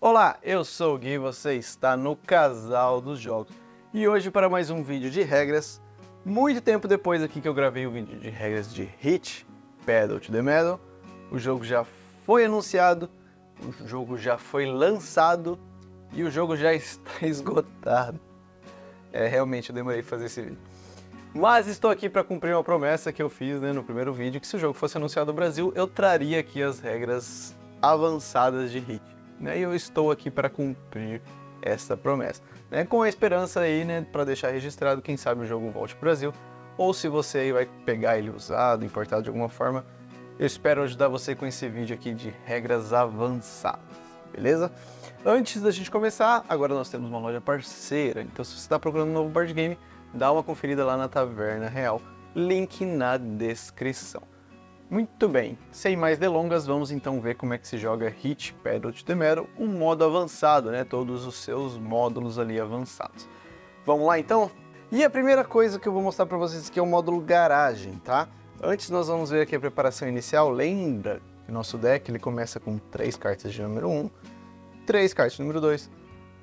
Olá, eu sou o Gui e você está no Casal dos Jogos. E hoje para mais um vídeo de regras. Muito tempo depois aqui que eu gravei o vídeo de regras de Hit, Pedal to the Metal. O jogo já foi anunciado, o jogo já foi lançado e o jogo já está esgotado. Realmente eu demorei para fazer esse vídeo. Mas estou aqui para cumprir uma promessa que eu fiz no primeiro vídeo, que se o jogo fosse anunciado no Brasil, eu traria aqui as regras avançadas de Hit. E eu estou aqui para cumprir essa promessa. Com a esperança aí, para deixar registrado, quem sabe o jogo volte para o Brasil, ou se você aí vai pegar ele usado, importado de alguma forma, eu espero ajudar você com esse vídeo aqui de regras avançadas, beleza? Antes da gente começar, agora nós temos uma loja parceira, então se você está procurando um novo board game, dá uma conferida lá na Taverna Real, link na descrição. Muito bem, sem mais delongas, vamos então ver como é que se joga Hit, Pedal to the Metal, um modo avançado, todos os seus módulos ali avançados. Vamos lá então? E a primeira coisa que eu vou mostrar para vocês aqui é o módulo garagem, tá? Antes nós vamos ver aqui a preparação inicial. Lembra que o nosso deck ele começa com 3 cartas de número 1, 3 cartas de número 2,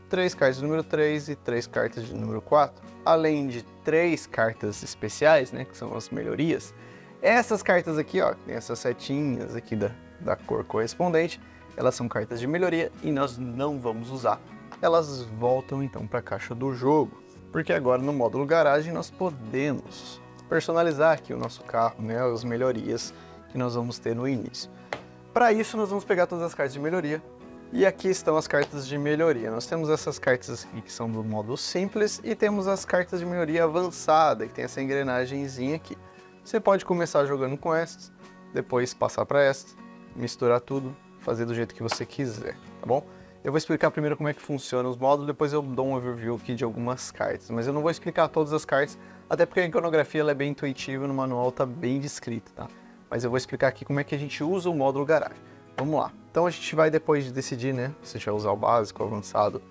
3 cartas de número 3 e 3 cartas de número 4, além de 3 cartas especiais, que são as melhorias. Essas cartas aqui, tem essas setinhas aqui da cor correspondente, elas são cartas de melhoria e nós não vamos usar. Elas voltam então para a caixa do jogo, porque agora no módulo garagem nós podemos personalizar aqui o nosso carro, as melhorias que nós vamos ter no início. Para isso nós vamos pegar todas as cartas de melhoria, e aqui estão as cartas de melhoria. Nós temos essas cartas aqui que são do modo simples e temos as cartas de melhoria avançada, que tem essa engrenagemzinha aqui. Você pode começar jogando com essas, depois passar para essas, misturar tudo, fazer do jeito que você quiser, tá bom? Eu vou explicar primeiro como é que funciona os módulos, depois eu dou um overview aqui de algumas cartas, mas eu não vou explicar todas as cartas, até porque a iconografia ela é bem intuitiva, no manual tá bem descrito, tá? Mas eu vou explicar aqui como é que a gente usa o módulo garagem. Vamos lá. Então a gente vai, depois de decidir, se a gente vai usar o básico, o avançado,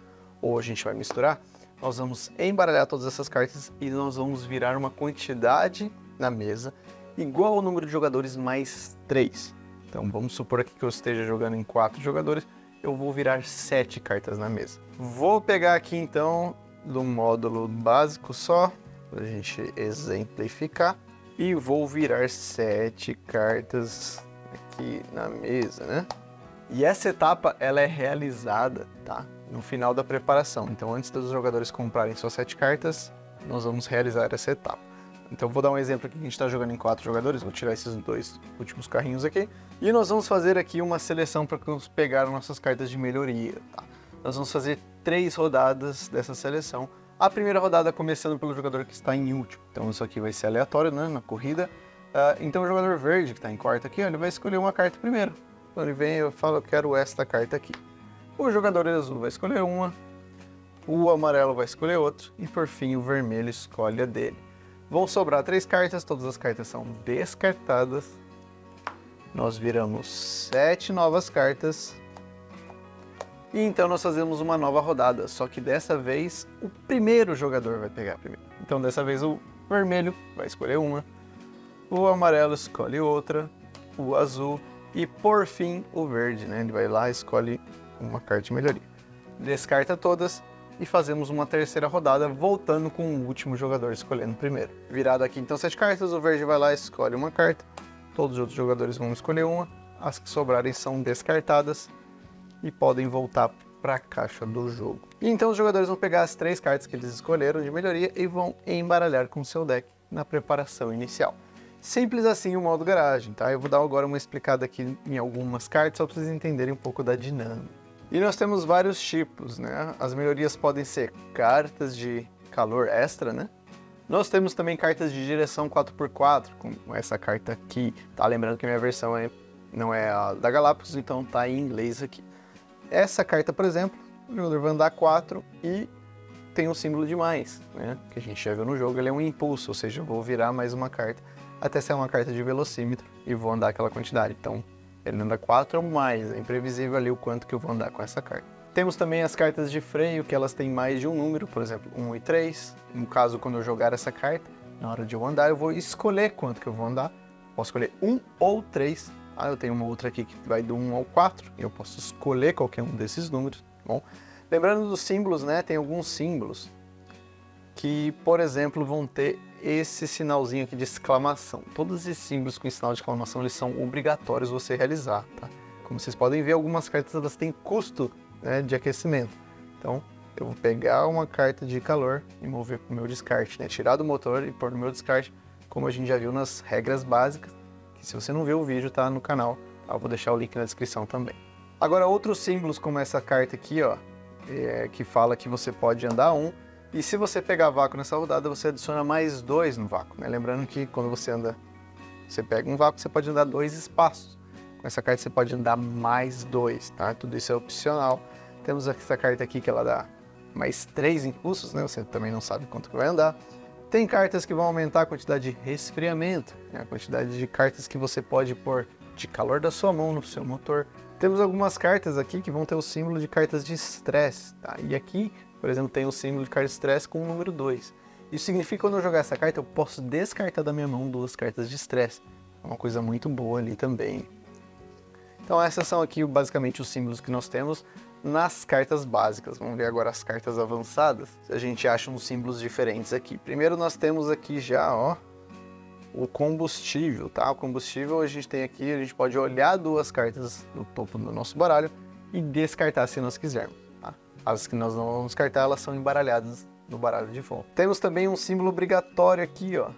ou a gente vai misturar, nós vamos embaralhar todas essas cartas e nós vamos virar uma quantidade na mesa igual ao número de jogadores mais 3. Então vamos supor aqui que eu esteja jogando em 4 jogadores, eu vou virar 7 cartas na mesa. Vou pegar aqui então do módulo básico só, para a gente exemplificar, e vou virar 7 cartas aqui na mesa, E essa etapa ela é realizada, no final da preparação. Então antes dos jogadores comprarem suas 7 cartas, nós vamos realizar essa etapa. Então vou dar um exemplo aqui que a gente está jogando em 4 jogadores, vou tirar esses 2 últimos carrinhos aqui, e nós vamos fazer aqui uma seleção para pegar nossas cartas de melhoria, Nós vamos fazer 3 rodadas dessa seleção, a primeira rodada começando pelo jogador que está em último, então isso aqui vai ser aleatório, na corrida. Então o jogador verde que está em quarto aqui, ele vai escolher uma carta primeiro, então ele vem e fala, eu quero esta carta aqui. O jogador azul vai escolher uma, o amarelo vai escolher outra, e por fim o vermelho escolhe a dele. Vão sobrar 3 cartas, todas as cartas são descartadas. Nós viramos 7 novas cartas. E então nós fazemos uma nova rodada, só que dessa vez o primeiro jogador vai pegar primeiro. Então dessa vez o vermelho vai escolher uma, o amarelo escolhe outra, o azul e por fim o verde, Ele vai lá e escolhe uma carta de melhoria. Descarta todas. E fazemos uma terceira rodada, voltando com o último jogador escolhendo primeiro. Virado aqui então 7 cartas, o verde vai lá e escolhe uma carta, todos os outros jogadores vão escolher uma, as que sobrarem são descartadas e podem voltar para a caixa do jogo. E então os jogadores vão pegar as 3 cartas que eles escolheram de melhoria e vão embaralhar com o seu deck na preparação inicial. Simples assim o modo garagem, Eu vou dar agora uma explicada aqui em algumas cartas, só para vocês entenderem um pouco da dinâmica. E nós temos vários tipos, As melhorias podem ser cartas de calor extra, Nós temos também cartas de direção 4x4, como essa carta aqui, Lembrando que a minha versão não é a da Galápagos, então tá em inglês aqui. Essa carta, por exemplo, o jogador vai andar 4 e tem um símbolo de mais, Que a gente já viu no jogo, ele é um impulso, ou seja, eu vou virar mais uma carta, até ser uma carta de velocímetro e vou andar aquela quantidade, então ele anda 4 ou mais, é imprevisível ali o quanto que eu vou andar com essa carta. Temos também as cartas de freio, que elas têm mais de um número, por exemplo, 1 e 3. No caso, quando eu jogar essa carta, na hora de eu andar, eu vou escolher quanto que eu vou andar. Posso escolher 1 ou 3. Eu tenho uma outra aqui que vai do 1 ao 4, e eu posso escolher qualquer um desses números. Bom, lembrando dos símbolos, né, tem alguns símbolos que, por exemplo, vão ter esse sinalzinho aqui de exclamação. Todos esses símbolos com sinal de exclamação, eles são obrigatórios você realizar, tá? Como vocês podem ver, algumas cartas elas têm custo, né, de aquecimento. Então, eu vou pegar uma carta de calor e mover para o meu descarte, né? Tirar do motor e pôr no meu descarte, como a gente já viu nas regras básicas, que se você não viu o vídeo, tá no canal. Eu vou deixar o link na descrição também. Agora, outros símbolos como essa carta aqui, ó, que fala que você pode andar 1, e se você pegar vácuo nessa rodada, você adiciona mais 2 no vácuo, né? Lembrando que quando você pega um vácuo, você pode andar 2 espaços. Com essa carta você pode andar mais 2, tá? Tudo isso é opcional. Temos essa carta aqui que ela dá mais 3 impulsos, né? Você também não sabe quanto que vai andar. Tem cartas que vão aumentar a quantidade de resfriamento, né? A quantidade de cartas que você pode pôr de calor da sua mão no seu motor. Temos algumas cartas aqui que vão ter o símbolo de cartas de estresse, tá? E aqui, por exemplo, tem o símbolo de carta de estresse com o número 2. Isso significa que quando eu jogar essa carta, eu posso descartar da minha mão 2 cartas de estresse. É uma coisa muito boa ali também. Então essas são aqui basicamente os símbolos que nós temos nas cartas básicas. Vamos ver agora as cartas avançadas. A gente acha uns símbolos diferentes aqui. Primeiro nós temos aqui já, ó, o combustível, tá? O combustível a gente tem aqui, a gente pode olhar 2 cartas no topo do nosso baralho e descartar se nós quisermos, tá? As que nós não vamos descartar, elas são embaralhadas no baralho de volta. Temos também um símbolo obrigatório aqui, ó,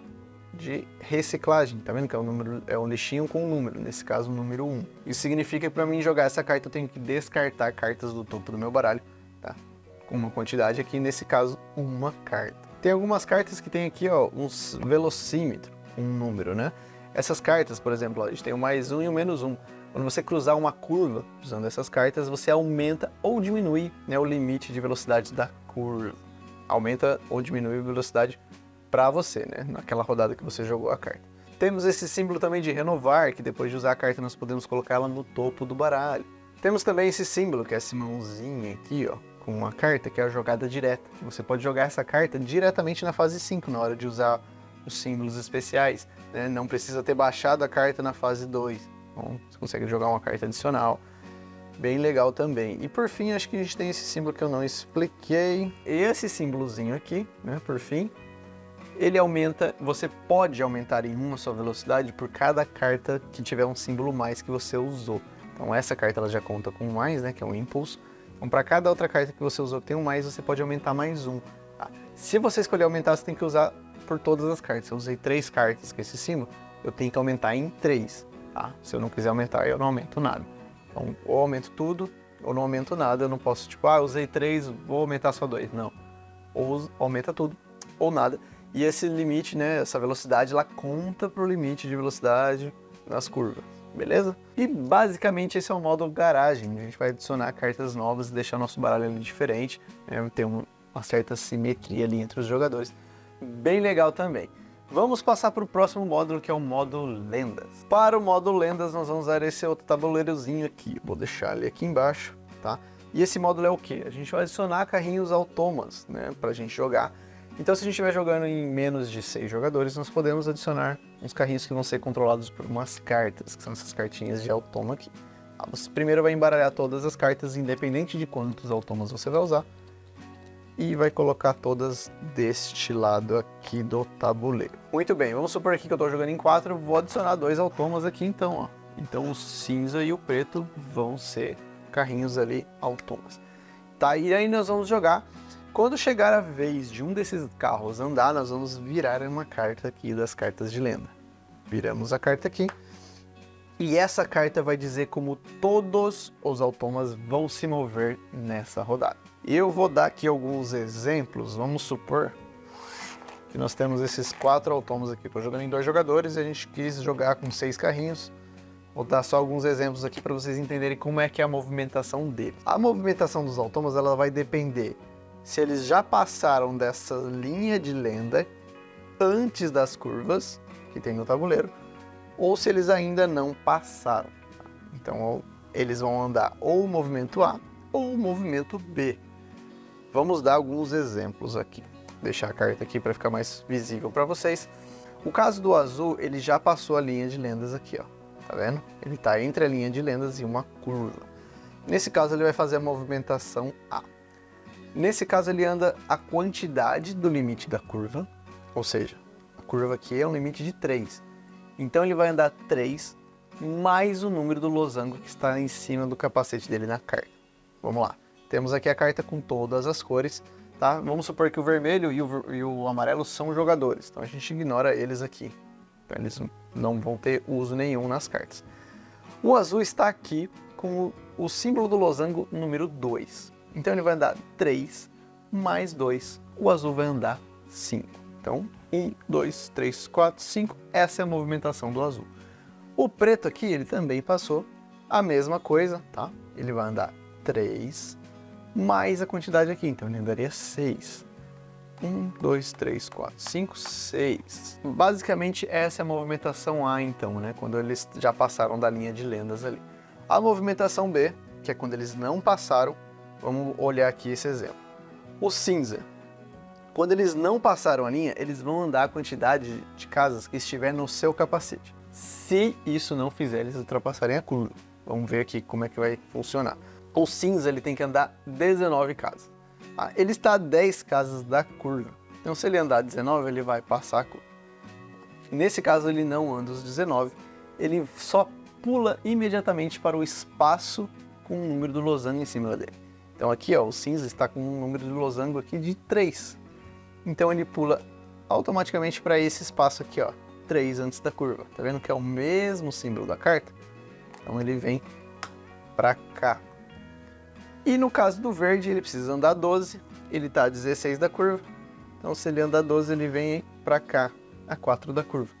de reciclagem, tá vendo que é um lixinho com um número, nesse caso o número 1. Isso significa que para mim jogar essa carta eu tenho que descartar cartas do topo do meu baralho, tá? Com uma quantidade aqui, nesse caso, uma carta. Tem algumas cartas que tem aqui, ó, uns velocímetros, um número, né? Essas cartas, por exemplo, ó, a gente tem o mais 1 e o menos 1. Quando você cruzar uma curva usando essas cartas, você aumenta ou diminui, né, o limite de velocidade da curva. Aumenta ou diminui a velocidade para você, né, naquela rodada que você jogou a carta. Temos esse símbolo também de renovar, que depois de usar a carta nós podemos colocar ela no topo do baralho. Temos também esse símbolo, que é essa mãozinha aqui, ó, com uma carta, que é a jogada direta. Você pode jogar essa carta diretamente na fase 5, na hora de usar os símbolos especiais, né? Não precisa ter baixado a carta na fase 2. Então, você consegue jogar uma carta adicional. Bem legal também. E por fim, acho que a gente tem esse símbolo que eu não expliquei. Esse símbolozinho aqui, né, por fim, ele aumenta, você pode aumentar em 1 a sua velocidade por cada carta que tiver um símbolo mais que você usou. Então essa carta ela já conta com mais, né, que é um impulso. Então para cada outra carta que você usou que tem um mais, você pode aumentar mais 1. Tá? Se você escolher aumentar, você tem que usar por todas as cartas. Se eu usei 3 cartas com esse símbolo, eu tenho que aumentar em 3. Tá? Se eu não quiser aumentar, eu não aumento nada. Então ou aumento tudo, ou não aumento nada. Eu não posso tipo, usei 3, vou aumentar só 2. Não. Ou aumenta tudo, ou nada. E esse limite, né, essa velocidade, ela conta pro limite de velocidade nas curvas, beleza? E basicamente esse é o modo garagem. A gente vai adicionar cartas novas e deixar nosso baralho ali diferente, né, ter uma certa simetria ali entre os jogadores. Bem legal também. Vamos passar para o próximo módulo, que é o modo lendas. Para o modo lendas, nós vamos usar esse outro tabuleirozinho aqui. Vou deixar ele aqui embaixo, tá? E esse módulo é o quê? A gente vai adicionar carrinhos autômatos, né, pra gente jogar. Então, se a gente estiver jogando em menos de 6 jogadores, nós podemos adicionar uns carrinhos que vão ser controlados por umas cartas, que são essas cartinhas de automa aqui. Você primeiro vai embaralhar todas as cartas, independente de quantos automas você vai usar, e vai colocar todas deste lado aqui do tabuleiro. Muito bem, vamos supor aqui que eu estou jogando em 4, vou adicionar 2 automas aqui então, ó. Então o cinza e o preto vão ser carrinhos ali automas. Tá, e aí nós vamos jogar. Quando chegar a vez de um desses carros andar, nós vamos virar uma carta aqui das cartas de lenda. Viramos a carta aqui. E essa carta vai dizer como todos os automas vão se mover nessa rodada. Eu vou dar aqui alguns exemplos. Vamos supor que nós temos esses 4 automas aqui. Estou jogando em 2 jogadores e a gente quis jogar com 6 carrinhos. Vou dar só alguns exemplos aqui para vocês entenderem como é que é a movimentação deles. A movimentação dos automas ela vai depender se eles já passaram dessa linha de lenda antes das curvas que tem no tabuleiro, ou se eles ainda não passaram. Então eles vão andar ou o movimento A ou o movimento B. Vamos dar alguns exemplos aqui. Vou deixar a carta aqui para ficar mais visível para vocês. O caso do azul, ele já passou a linha de lendas aqui, ó. Tá vendo? Ele está entre a linha de lendas e uma curva. Nesse caso, ele vai fazer a movimentação A. Nesse caso, ele anda a quantidade do limite da curva, ou seja, a curva aqui é um limite de 3. Então, ele vai andar 3 mais o número do losango que está em cima do capacete dele na carta. Vamos lá. Temos aqui a carta com todas as cores, tá? Vamos supor que o vermelho e o amarelo são jogadores, então a gente ignora eles aqui. Então, eles não vão ter uso nenhum nas cartas. O azul está aqui com o símbolo do losango número 2. Então ele vai andar 3 mais 2. O azul vai andar 5. Então, 1, 2, 3, 4, 5. Essa é a movimentação do azul. O preto aqui, ele também passou a mesma coisa, tá? Ele vai andar 3 mais a quantidade aqui. Então ele andaria 6. 1, 2, 3, 4, 5, 6. Basicamente essa é a movimentação A então, né? Quando eles já passaram da linha de lendas ali. A movimentação B, que é quando eles não passaram, vamos olhar aqui esse exemplo. O cinza. Quando eles não passaram a linha, eles vão andar a quantidade de casas que estiver no seu capacete. Se isso não fizer, eles ultrapassarem a curva. Vamos ver aqui como é que vai funcionar. O cinza ele tem que andar 19 casas. Ele está a 10 casas da curva. Então, se ele andar 19, ele vai passar a curva. Nesse caso, ele não anda os 19. Ele só pula imediatamente para o espaço com o número do losango em cima dele. Então, aqui, ó, o cinza está com um número de losango aqui de 3. Então, ele pula automaticamente para esse espaço aqui, ó, 3 antes da curva. Tá vendo que é o mesmo símbolo da carta? Então, ele vem para cá. E no caso do verde, ele precisa andar 12, ele está a 16 da curva, então se ele andar 12, ele vem para cá, a 4 da curva.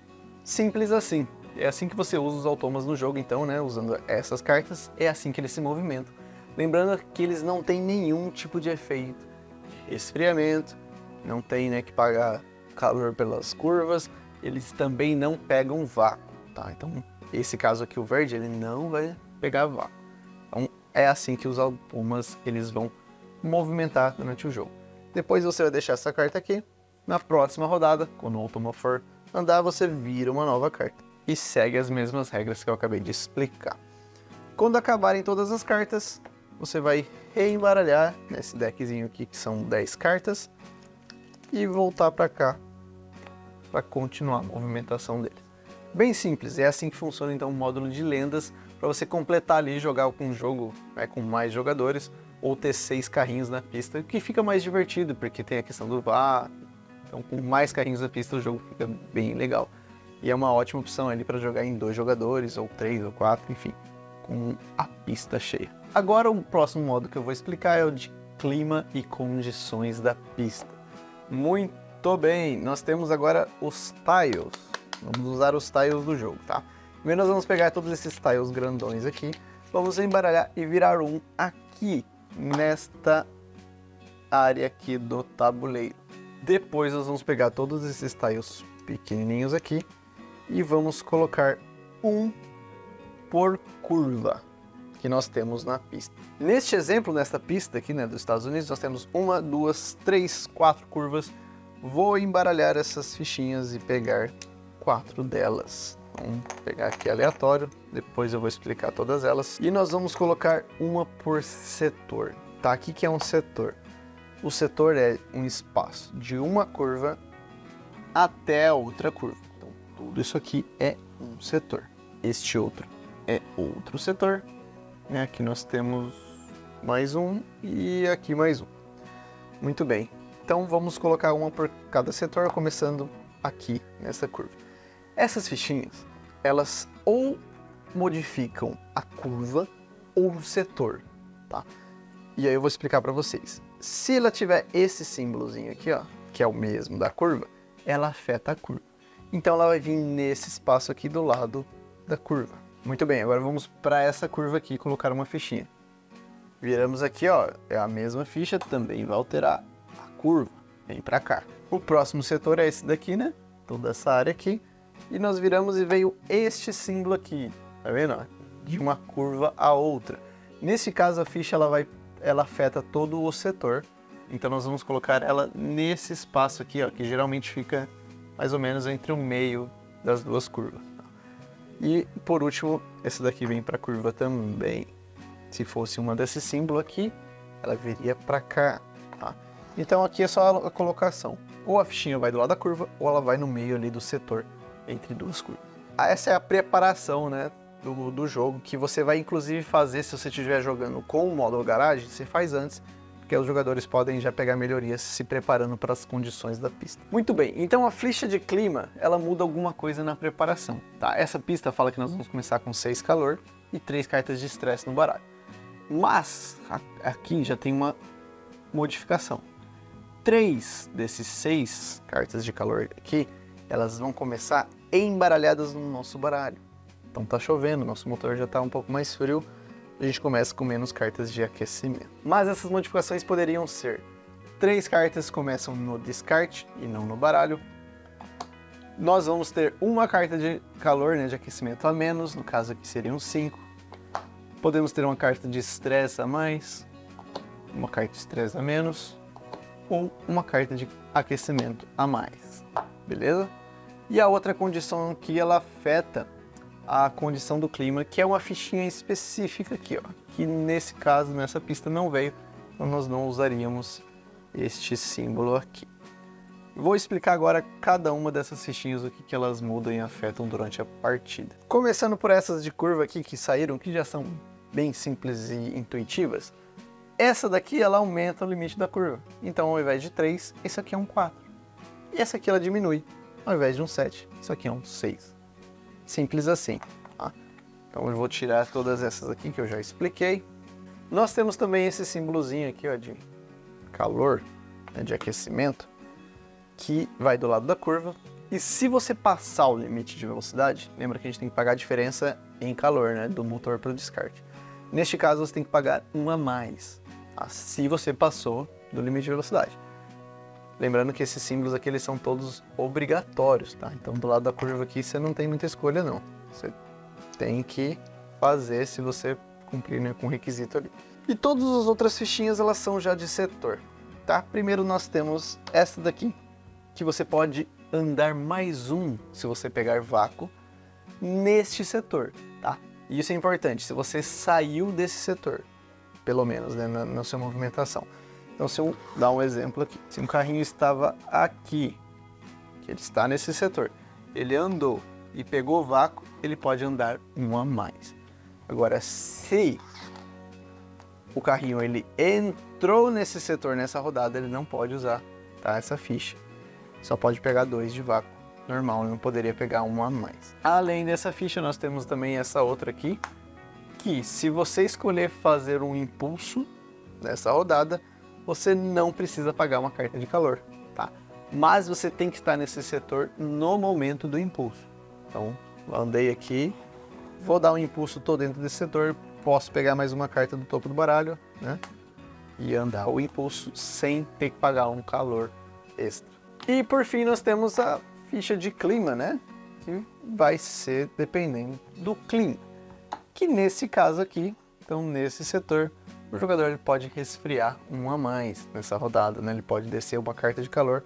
Simples assim. É assim que você usa os autômatos no jogo, então, né, usando essas cartas, é assim que eles se movimentam. Lembrando que eles não têm nenhum tipo de efeito de resfriamento, não tem, né, que pagar calor pelas curvas, eles também não pegam vácuo, tá? Então, esse caso aqui, o verde, ele não vai pegar vácuo. Então, é assim que os autômatas eles vão movimentar durante o jogo. Depois você vai deixar essa carta aqui. Na próxima rodada, quando o autômata for andar, você vira uma nova carta. E segue as mesmas regras que eu acabei de explicar. Quando acabarem todas as cartas, você vai reembaralhar nesse deckzinho aqui, que são 10 cartas, e voltar para cá para continuar a movimentação deles. Bem simples, é assim que funciona então o módulo de lendas, para você completar ali e jogar com um jogo, né, com mais jogadores, ou ter 6 carrinhos na pista, que fica mais divertido, porque tem a questão do VAR, então com mais carrinhos na pista o jogo fica bem legal. E é uma ótima opção ali para jogar em 2 jogadores, ou 3 ou 4, enfim, com a pista cheia. Agora o próximo modo que eu vou explicar é o de clima e condições da pista. Muito bem, nós temos agora os tiles. Vamos usar os tiles do jogo, tá? Primeiro nós vamos pegar todos esses tiles grandões aqui, vamos embaralhar e virar um aqui, nesta área aqui do tabuleiro. Depois nós vamos pegar todos esses tiles pequenininhos aqui e vamos colocar um por curva que nós temos na pista. Neste exemplo, nesta pista aqui, né, dos Estados Unidos, nós temos 1, 2, 3, 4 curvas. Vou embaralhar essas fichinhas e pegar 4 delas. Vamos pegar aqui aleatório, depois eu vou explicar todas elas. E nós vamos colocar uma por setor, tá? Aqui que é um setor. O setor é um espaço de uma curva até a outra curva. Então, tudo isso aqui é um setor. Este outro é outro setor. Aqui nós temos mais um e aqui mais um. Muito bem. Então, vamos colocar uma por cada setor, começando aqui nessa curva. Essas fichinhas, elas ou modificam a curva ou o setor, tá? E aí eu vou explicar para vocês. Se ela tiver esse símbolozinho aqui, ó, que é o mesmo da curva, ela afeta a curva. Então ela vai vir nesse espaço aqui do lado da curva. Muito bem, agora vamos para essa curva aqui e colocar uma fichinha. Viramos aqui, ó, é a mesma ficha, também vai alterar a curva. Vem para cá. O próximo setor é esse daqui, né? Toda essa área aqui. E nós viramos e veio este símbolo aqui, tá vendo? De uma curva a outra. Nesse caso a ficha ela afeta todo o setor, então nós vamos colocar ela nesse espaço aqui, ó, que geralmente fica mais ou menos entre o meio das duas curvas. E por último, esse daqui vem para a curva também. Se fosse uma desse símbolo aqui, ela viria para cá, tá? Então aqui é só a colocação. Ou a fichinha vai do lado da curva, ou ela vai no meio ali do setor, entre duas curvas. Essa é a preparação, né, do jogo, que você vai inclusive fazer se você estiver jogando com o módulo garagem, você faz antes, porque os jogadores podem já pegar melhorias se preparando para as condições da pista. Muito bem, então a ficha de clima, ela muda alguma coisa na preparação, tá? Essa pista fala que nós vamos começar com 6 calor e 3 cartas de estresse no baralho. Mas aqui já tem uma modificação. 3 desses 6 cartas de calor aqui, elas vão começar embaralhadas no nosso baralho. Então tá chovendo, nosso motor já tá um pouco mais frio, a gente começa com menos cartas de aquecimento. Mas essas modificações poderiam ser: 3 cartas começam no descarte e não no baralho. Nós vamos ter uma carta de calor, né, de aquecimento a menos, no caso aqui seriam 5. Podemos ter uma carta de estresse a mais, uma carta de estresse a menos, ou uma carta de aquecimento a mais, beleza? E a outra condição que ela afeta a condição do clima, que é uma fichinha específica aqui, ó, que nesse caso, nessa pista não veio, então nós não usaríamos este símbolo aqui. Vou explicar agora cada uma dessas fichinhas, o que elas mudam e afetam durante a partida. Começando por essas de curva aqui que saíram, que já são bem simples e intuitivas. Essa daqui, ela aumenta o limite da curva. Então, ao invés de 3, esse aqui é um 4. E essa aqui, ela diminui. Ao invés de um 7, isso aqui é um 6. Simples assim, tá? Então, eu vou tirar todas essas aqui que eu já expliquei. Nós temos também esse símbolozinho aqui, ó, de calor, né, de aquecimento, que vai do lado da curva. E se você passar o limite de velocidade, lembra que a gente tem que pagar a diferença em calor, né, do motor para o descarte. Neste caso, você tem que pagar um a mais, tá? Se você passou do limite de velocidade. Lembrando que esses símbolos aqui, eles são todos obrigatórios, tá? Então, do lado da curva aqui, você não tem muita escolha, não. Você tem que fazer se você cumprir, né, com o requisito ali. E todas as outras fichinhas, elas são já de setor, tá? Primeiro, nós temos essa daqui, que você pode andar mais um se você pegar vácuo neste setor, tá? E isso é importante, se você saiu desse setor, pelo menos, né, na sua movimentação. Então, se eu dar um exemplo aqui, se um carrinho estava aqui, que ele está nesse setor, ele andou e pegou vácuo, ele pode andar um a mais. Agora, se o carrinho ele entrou nesse setor, nessa rodada, ele não pode usar, tá, essa ficha. Só pode pegar 2 de vácuo normal, não poderia pegar um a mais. Além dessa ficha, nós temos também essa outra aqui, que se você escolher fazer um impulso nessa rodada, você não precisa pagar uma carta de calor, tá? Mas você tem que estar nesse setor no momento do impulso. Então, andei aqui, vou dar um impulso, tô dentro desse setor, posso pegar mais uma carta do topo do baralho, né? E andar o impulso sem ter que pagar um calor extra. E por fim nós temos a ficha de clima, né? Que vai ser dependendo do clima. Que nesse caso aqui, então nesse setor, o jogador ele pode resfriar um a mais nessa rodada, né? Ele pode descer uma carta de calor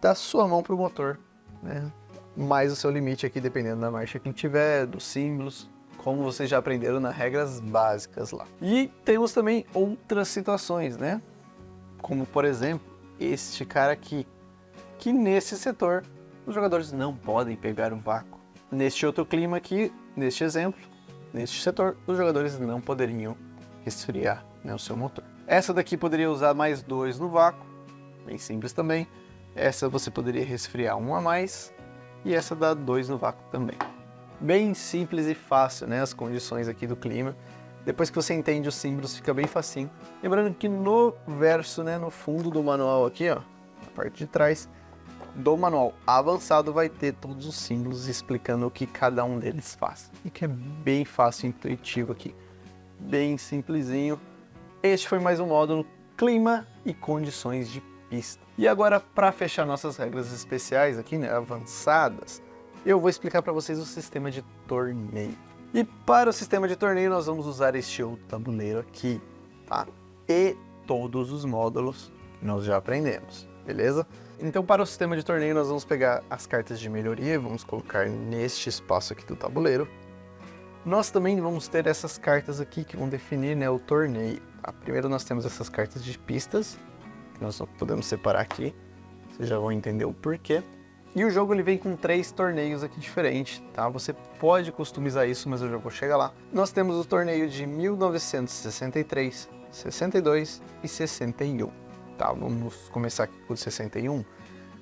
da sua mão para o motor, né? Mais o seu limite aqui, dependendo da marcha que tiver, dos símbolos, como vocês já aprenderam nas regras básicas lá. E temos também outras situações, né? Como por exemplo, este cara aqui, que nesse setor os jogadores não podem pegar um vácuo. Neste outro clima aqui, neste exemplo, neste setor, os jogadores não poderiam resfriar, né, o seu motor. Essa daqui poderia usar mais 2 no vácuo, bem simples também. Essa você poderia resfriar um a mais, e essa dá 2 no vácuo também. Bem simples e fácil, né, as condições aqui do clima. Depois que você entende os símbolos, fica bem facinho. Lembrando que no verso, né, no fundo do manual aqui, ó, na parte de trás do manual avançado, vai ter todos os símbolos explicando o que cada um deles faz. E que é bem fácil e intuitivo aqui. Bem simplesinho. Este foi mais um módulo clima e condições de pista. E agora, para fechar nossas regras especiais aqui, né, avançadas, eu vou explicar para vocês o sistema de torneio. E para o sistema de torneio nós vamos usar este outro tabuleiro aqui, tá? E todos os módulos que nós já aprendemos, beleza? Então, para o sistema de torneio nós vamos pegar as cartas de melhoria, vamos colocar neste espaço aqui do tabuleiro. Nós também vamos ter essas cartas aqui que vão definir, né, o torneio. Tá? Primeiro nós temos essas cartas de pistas, que nós só podemos separar aqui. Vocês já vão entender o porquê. E o jogo ele vem com 3 torneios aqui diferentes, tá? Você pode customizar isso, mas eu já vou chegar lá. Nós temos o torneio de 1963, 62 e 61, tá? Vamos começar aqui com o 61.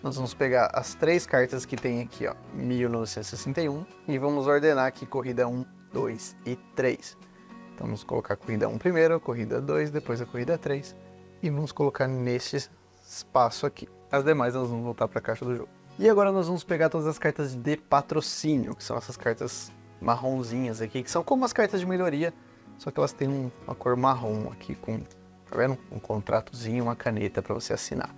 Nós vamos pegar as 3 cartas que tem aqui, ó, 1961, e vamos ordenar aqui corrida 1, 2 e 3. Então vamos colocar a corrida 1 primeiro, a corrida 2, depois a corrida 3, e vamos colocar nesse espaço aqui. As demais nós vamos voltar para a caixa do jogo. E agora nós vamos pegar todas as cartas de patrocínio, que são essas cartas marronzinhas aqui, que são como as cartas de melhoria, só que elas têm uma cor marrom aqui, com, tá vendo? Um contratozinho, uma caneta para você assinar.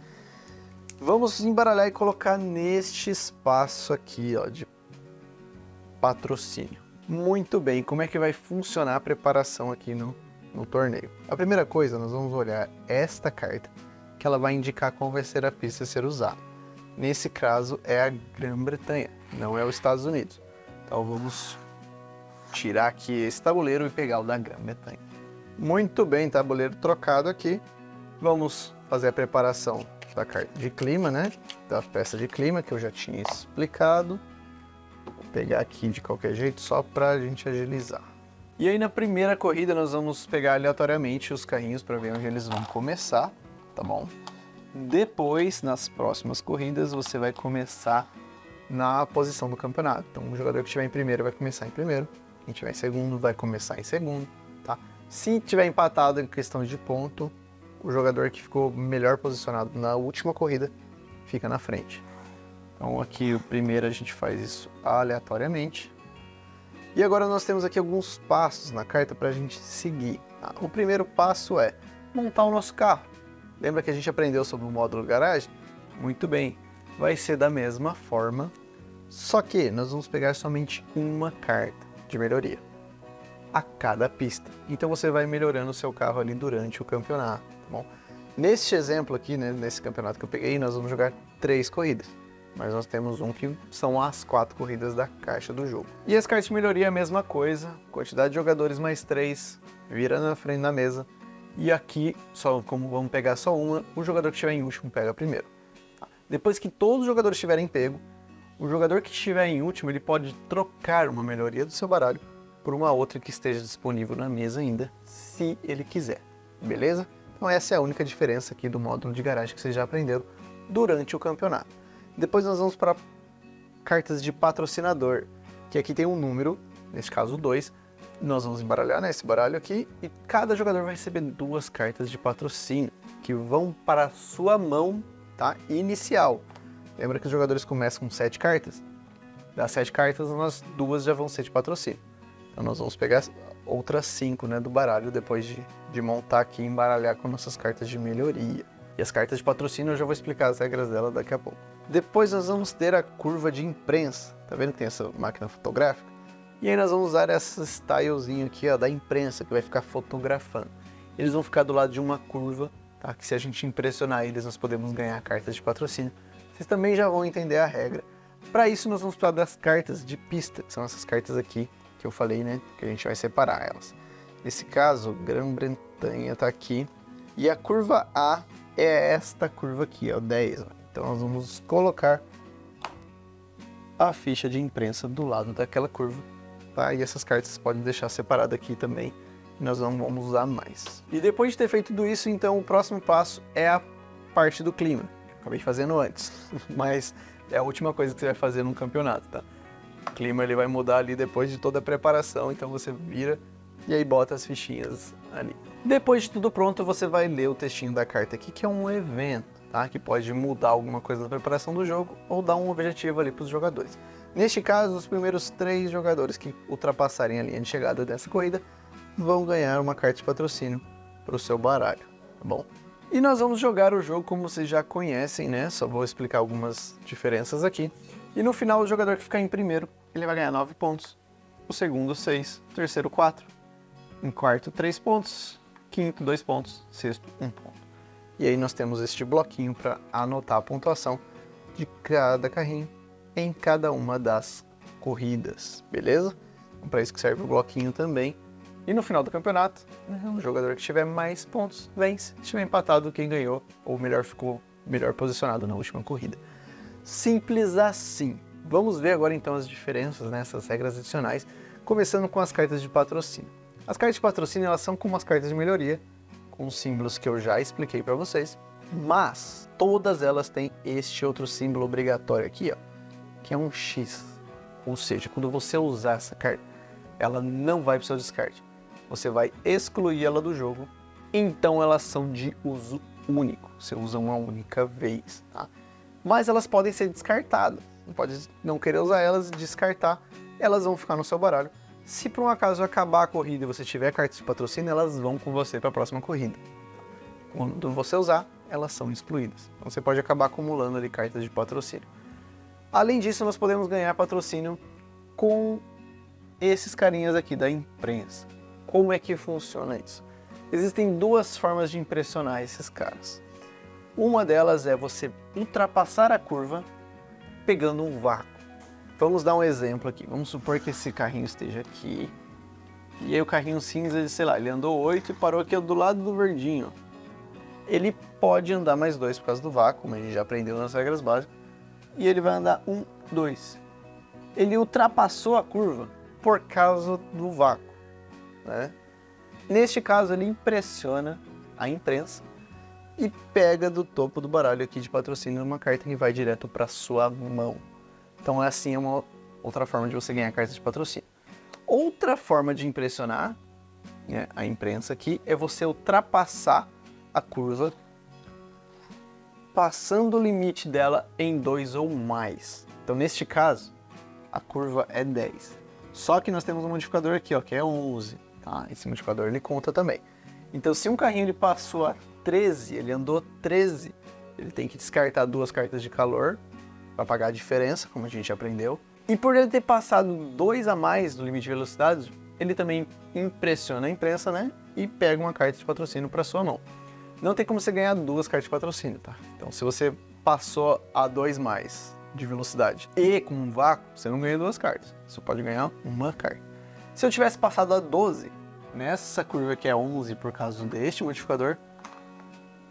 Vamos embaralhar e colocar neste espaço aqui, ó, de patrocínio. Muito bem, como é que vai funcionar a preparação aqui no torneio? A primeira coisa, nós vamos olhar esta carta, que ela vai indicar qual vai ser a pista a ser usada. Nesse caso é a Grã-Bretanha, não é os Estados Unidos. Então vamos tirar aqui esse tabuleiro e pegar o da Grã-Bretanha. Muito bem, tabuleiro trocado aqui. Vamos fazer a preparação da carta de clima, né? Da peça de clima que eu já tinha explicado. Vou pegar aqui de qualquer jeito só para a gente agilizar. E aí na primeira corrida nós vamos pegar aleatoriamente os carrinhos para ver onde eles vão começar. Tá bom? Depois, nas próximas corridas, você vai começar na posição do campeonato. Então, o jogador que estiver em primeiro vai começar em primeiro, quem estiver em segundo vai começar em segundo, tá? Se tiver empatado em questão de ponto, o jogador que ficou melhor posicionado na última corrida fica na frente. Então, aqui o primeiro a gente faz isso aleatoriamente. E agora nós temos aqui alguns passos na carta para a gente seguir. Tá? O primeiro passo é montar o nosso carro. Lembra que a gente aprendeu sobre o módulo garagem? Muito bem, vai ser da mesma forma, só que nós vamos pegar somente uma carta de melhoria a cada pista. Então você vai melhorando o seu carro ali durante o campeonato, tá bom? Neste exemplo aqui, né, nesse campeonato que eu peguei, nós vamos jogar 3 corridas, mas nós temos um que são as 4 corridas da caixa do jogo. E as cartas de melhoria é a mesma coisa, quantidade de jogadores mais 3, vira na frente da mesa. E aqui, só como vamos pegar só uma, o jogador que estiver em último pega primeiro. Depois que todos os jogadores estiverem pego, o jogador que estiver em último ele pode trocar uma melhoria do seu baralho por uma outra que esteja disponível na mesa ainda, se ele quiser. Beleza? Então essa é a única diferença aqui do módulo de garagem que vocês já aprenderam durante o campeonato. Depois nós vamos para cartas de patrocinador, que aqui tem um número, nesse caso 2, nós vamos embaralhar, né, esse baralho aqui, e cada jogador vai receber 2 cartas de patrocínio, que vão para a sua mão, tá, inicial. Lembra que os jogadores começam com 7 cartas? Das 7 cartas, umas 2 já vão ser de patrocínio. Então nós vamos pegar outras 5, né, do baralho, depois de montar aqui e embaralhar com nossas cartas de melhoria. E as cartas de patrocínio eu já vou explicar as regras dela daqui a pouco. Depois nós vamos ter a curva de imprensa. Tá vendo que tem essa máquina fotográfica? E aí nós vamos usar essa stylezinho aqui, ó, da imprensa, que vai ficar fotografando. Eles vão ficar do lado de uma curva, tá? Que se a gente impressionar eles, nós podemos ganhar cartas de patrocínio. Vocês também já vão entender a regra. Para isso, nós vamos falar das cartas de pista, que são essas cartas aqui, que eu falei, né? Que a gente vai separar elas. Nesse caso, Grã-Bretanha tá aqui. E a curva A é esta curva aqui, ó, 10. Ó. Então nós vamos colocar a ficha de imprensa do lado daquela curva. Tá? E essas cartas podem deixar separado aqui também, nós não vamos usar mais. E depois de ter feito tudo isso, então o próximo passo é a parte do clima, que eu acabei fazendo antes, mas é a última coisa que você vai fazer no campeonato, tá? O clima ele vai mudar ali depois de toda a preparação, então você vira e aí bota as fichinhas ali. Depois de tudo pronto, você vai ler o textinho da carta aqui, que é um evento, tá? Que pode mudar alguma coisa na preparação do jogo ou dar um objetivo ali para os jogadores. Neste caso, os primeiros 3 jogadores que ultrapassarem a linha de chegada dessa corrida vão ganhar uma carta de patrocínio para o seu baralho, tá bom? E nós vamos jogar o jogo como vocês já conhecem, né? Só vou explicar algumas diferenças aqui. E no final, o jogador que ficar em primeiro, ele vai ganhar 9 pontos. O segundo, 6. O terceiro, 4. Em quarto, 3 pontos. Quinto, 2 pontos. Sexto, 1 ponto. E aí nós temos este bloquinho para anotar a pontuação de cada carrinho em cada uma das corridas, beleza? Para isso que serve o bloquinho também. E no final do campeonato, né, o jogador que tiver mais pontos vence. Se tiver empatado, quem ganhou ou melhor ficou melhor posicionado na última corrida. Simples assim. Vamos ver agora então as diferenças nessas regras adicionais, começando com as cartas de patrocínio. As cartas de patrocínio elas são como as cartas de melhoria, com os símbolos que eu já expliquei para vocês, mas todas elas têm este outro símbolo obrigatório aqui, ó, que é um X. Ou seja, quando você usar essa carta, ela não vai para o seu descarte. Você vai excluir ela do jogo, então elas são de uso único. Você usa uma única vez, tá? Mas elas podem ser descartadas. Você pode não querer usar elas e descartar, elas vão ficar no seu baralho. Se por um acaso acabar a corrida e você tiver cartas de patrocínio, elas vão com você para a próxima corrida. Quando você usar, elas são excluídas. Então você pode acabar acumulando ali cartas de patrocínio. Além disso, nós podemos ganhar patrocínio com esses carinhas aqui da imprensa. Como é que funciona isso? Existem duas formas de impressionar esses caras. Uma delas é você ultrapassar a curva pegando um vácuo. Vamos dar um exemplo aqui. Vamos supor que esse carrinho esteja aqui. E aí o carrinho cinza, sei lá, ele andou 8 e parou aqui do lado do verdinho. Ele pode andar mais 2 por causa do vácuo, como a gente já aprendeu nas regras básicas. E ele vai andar 1, 2. Ele ultrapassou a curva por causa do vácuo, né? Neste caso, ele impressiona a imprensa e pega do topo do baralho aqui de patrocínio uma carta que vai direto para sua mão. Então, assim é uma outra forma de você ganhar cartas de patrocínio. Outra forma de impressionar, né, a imprensa aqui é você ultrapassar a curva passando o limite dela em 2 ou mais. Então, neste caso, a curva é 10. Só que nós temos um modificador aqui, ó, que é 11. Tá? Esse modificador ele conta também. Então, se um carrinho ele passou a 13, ele andou 13, ele tem que descartar 2 cartas de calor para pagar a diferença, como a gente aprendeu. E por ele ter passado 2 a mais do limite de velocidade, ele também impressiona a imprensa, né? E pega uma carta de patrocínio para sua mão. Não tem como você ganhar 2 cartas de patrocínio, tá? Então, se você passou a 2 mais de velocidade e com um vácuo, você não ganha 2 cartas. Você pode ganhar uma carta. Se eu tivesse passado a 12, nessa curva que é 11 por causa deste modificador,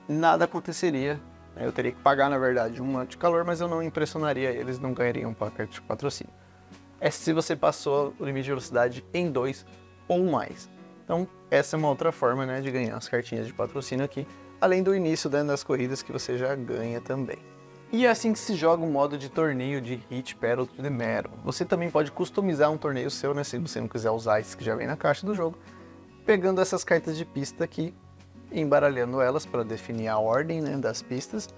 nada aconteceria. Eu teria que pagar, na verdade, uma de calor, mas eu não impressionaria eles, não ganhariam para carta de patrocínio. É se você passou o limite de velocidade em 2 ou mais. Então, essa é uma outra forma, né, de ganhar as cartinhas de patrocínio aqui, além do início, né, das corridas que você já ganha também. E é assim que se joga o modo de torneio de Hit Battle to the Metal. Você também pode customizar um torneio seu, né, se você não quiser usar esses que já vem na caixa do jogo, pegando essas cartas de pista aqui, embaralhando elas para definir a ordem, né, das pistas,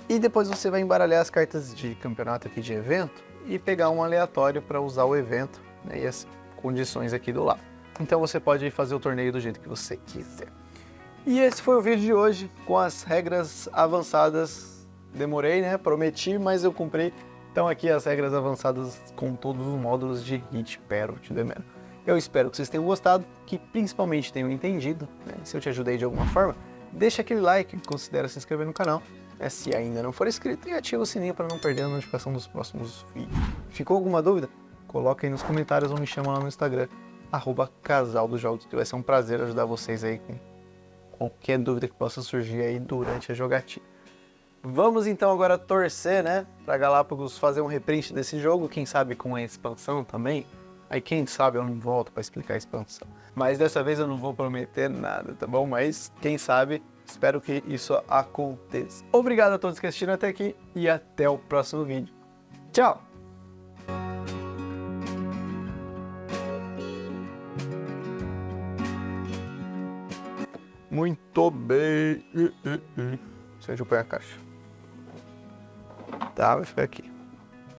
e depois você vai embaralhar as cartas de campeonato aqui de evento e pegar um aleatório para usar o evento, né, e as condições aqui do lado. Então você pode fazer o torneio do jeito que você quiser. E esse foi o vídeo de hoje com as regras avançadas. Demorei, né? Prometi, mas eu cumpri. Então aqui as regras avançadas com todos os módulos de Hit Battle to the Metal. Eu espero que vocês tenham gostado, que principalmente tenham entendido, né? Se eu te ajudei de alguma forma, deixa aquele like, considera se inscrever no canal, né? Se ainda não for inscrito, e ativa o sininho para não perder a notificação dos próximos vídeos. Ficou alguma dúvida? Coloca aí nos comentários ou me chama lá no Instagram, @casaldosjogos, que vai ser um prazer ajudar vocês aí com qualquer dúvida que possa surgir aí durante a jogatina. Vamos então agora torcer, né, para Galápagos fazer um reprint desse jogo, quem sabe com a expansão também. Aí quem sabe eu não volto para explicar a expansão. Mas dessa vez eu não vou prometer nada, tá bom? Mas quem sabe, espero que isso aconteça. Obrigado a todos que assistiram até aqui e até o próximo vídeo. Tchau! Muito bem. Deixa eu pôr a caixa. Tá, vai ficar aqui.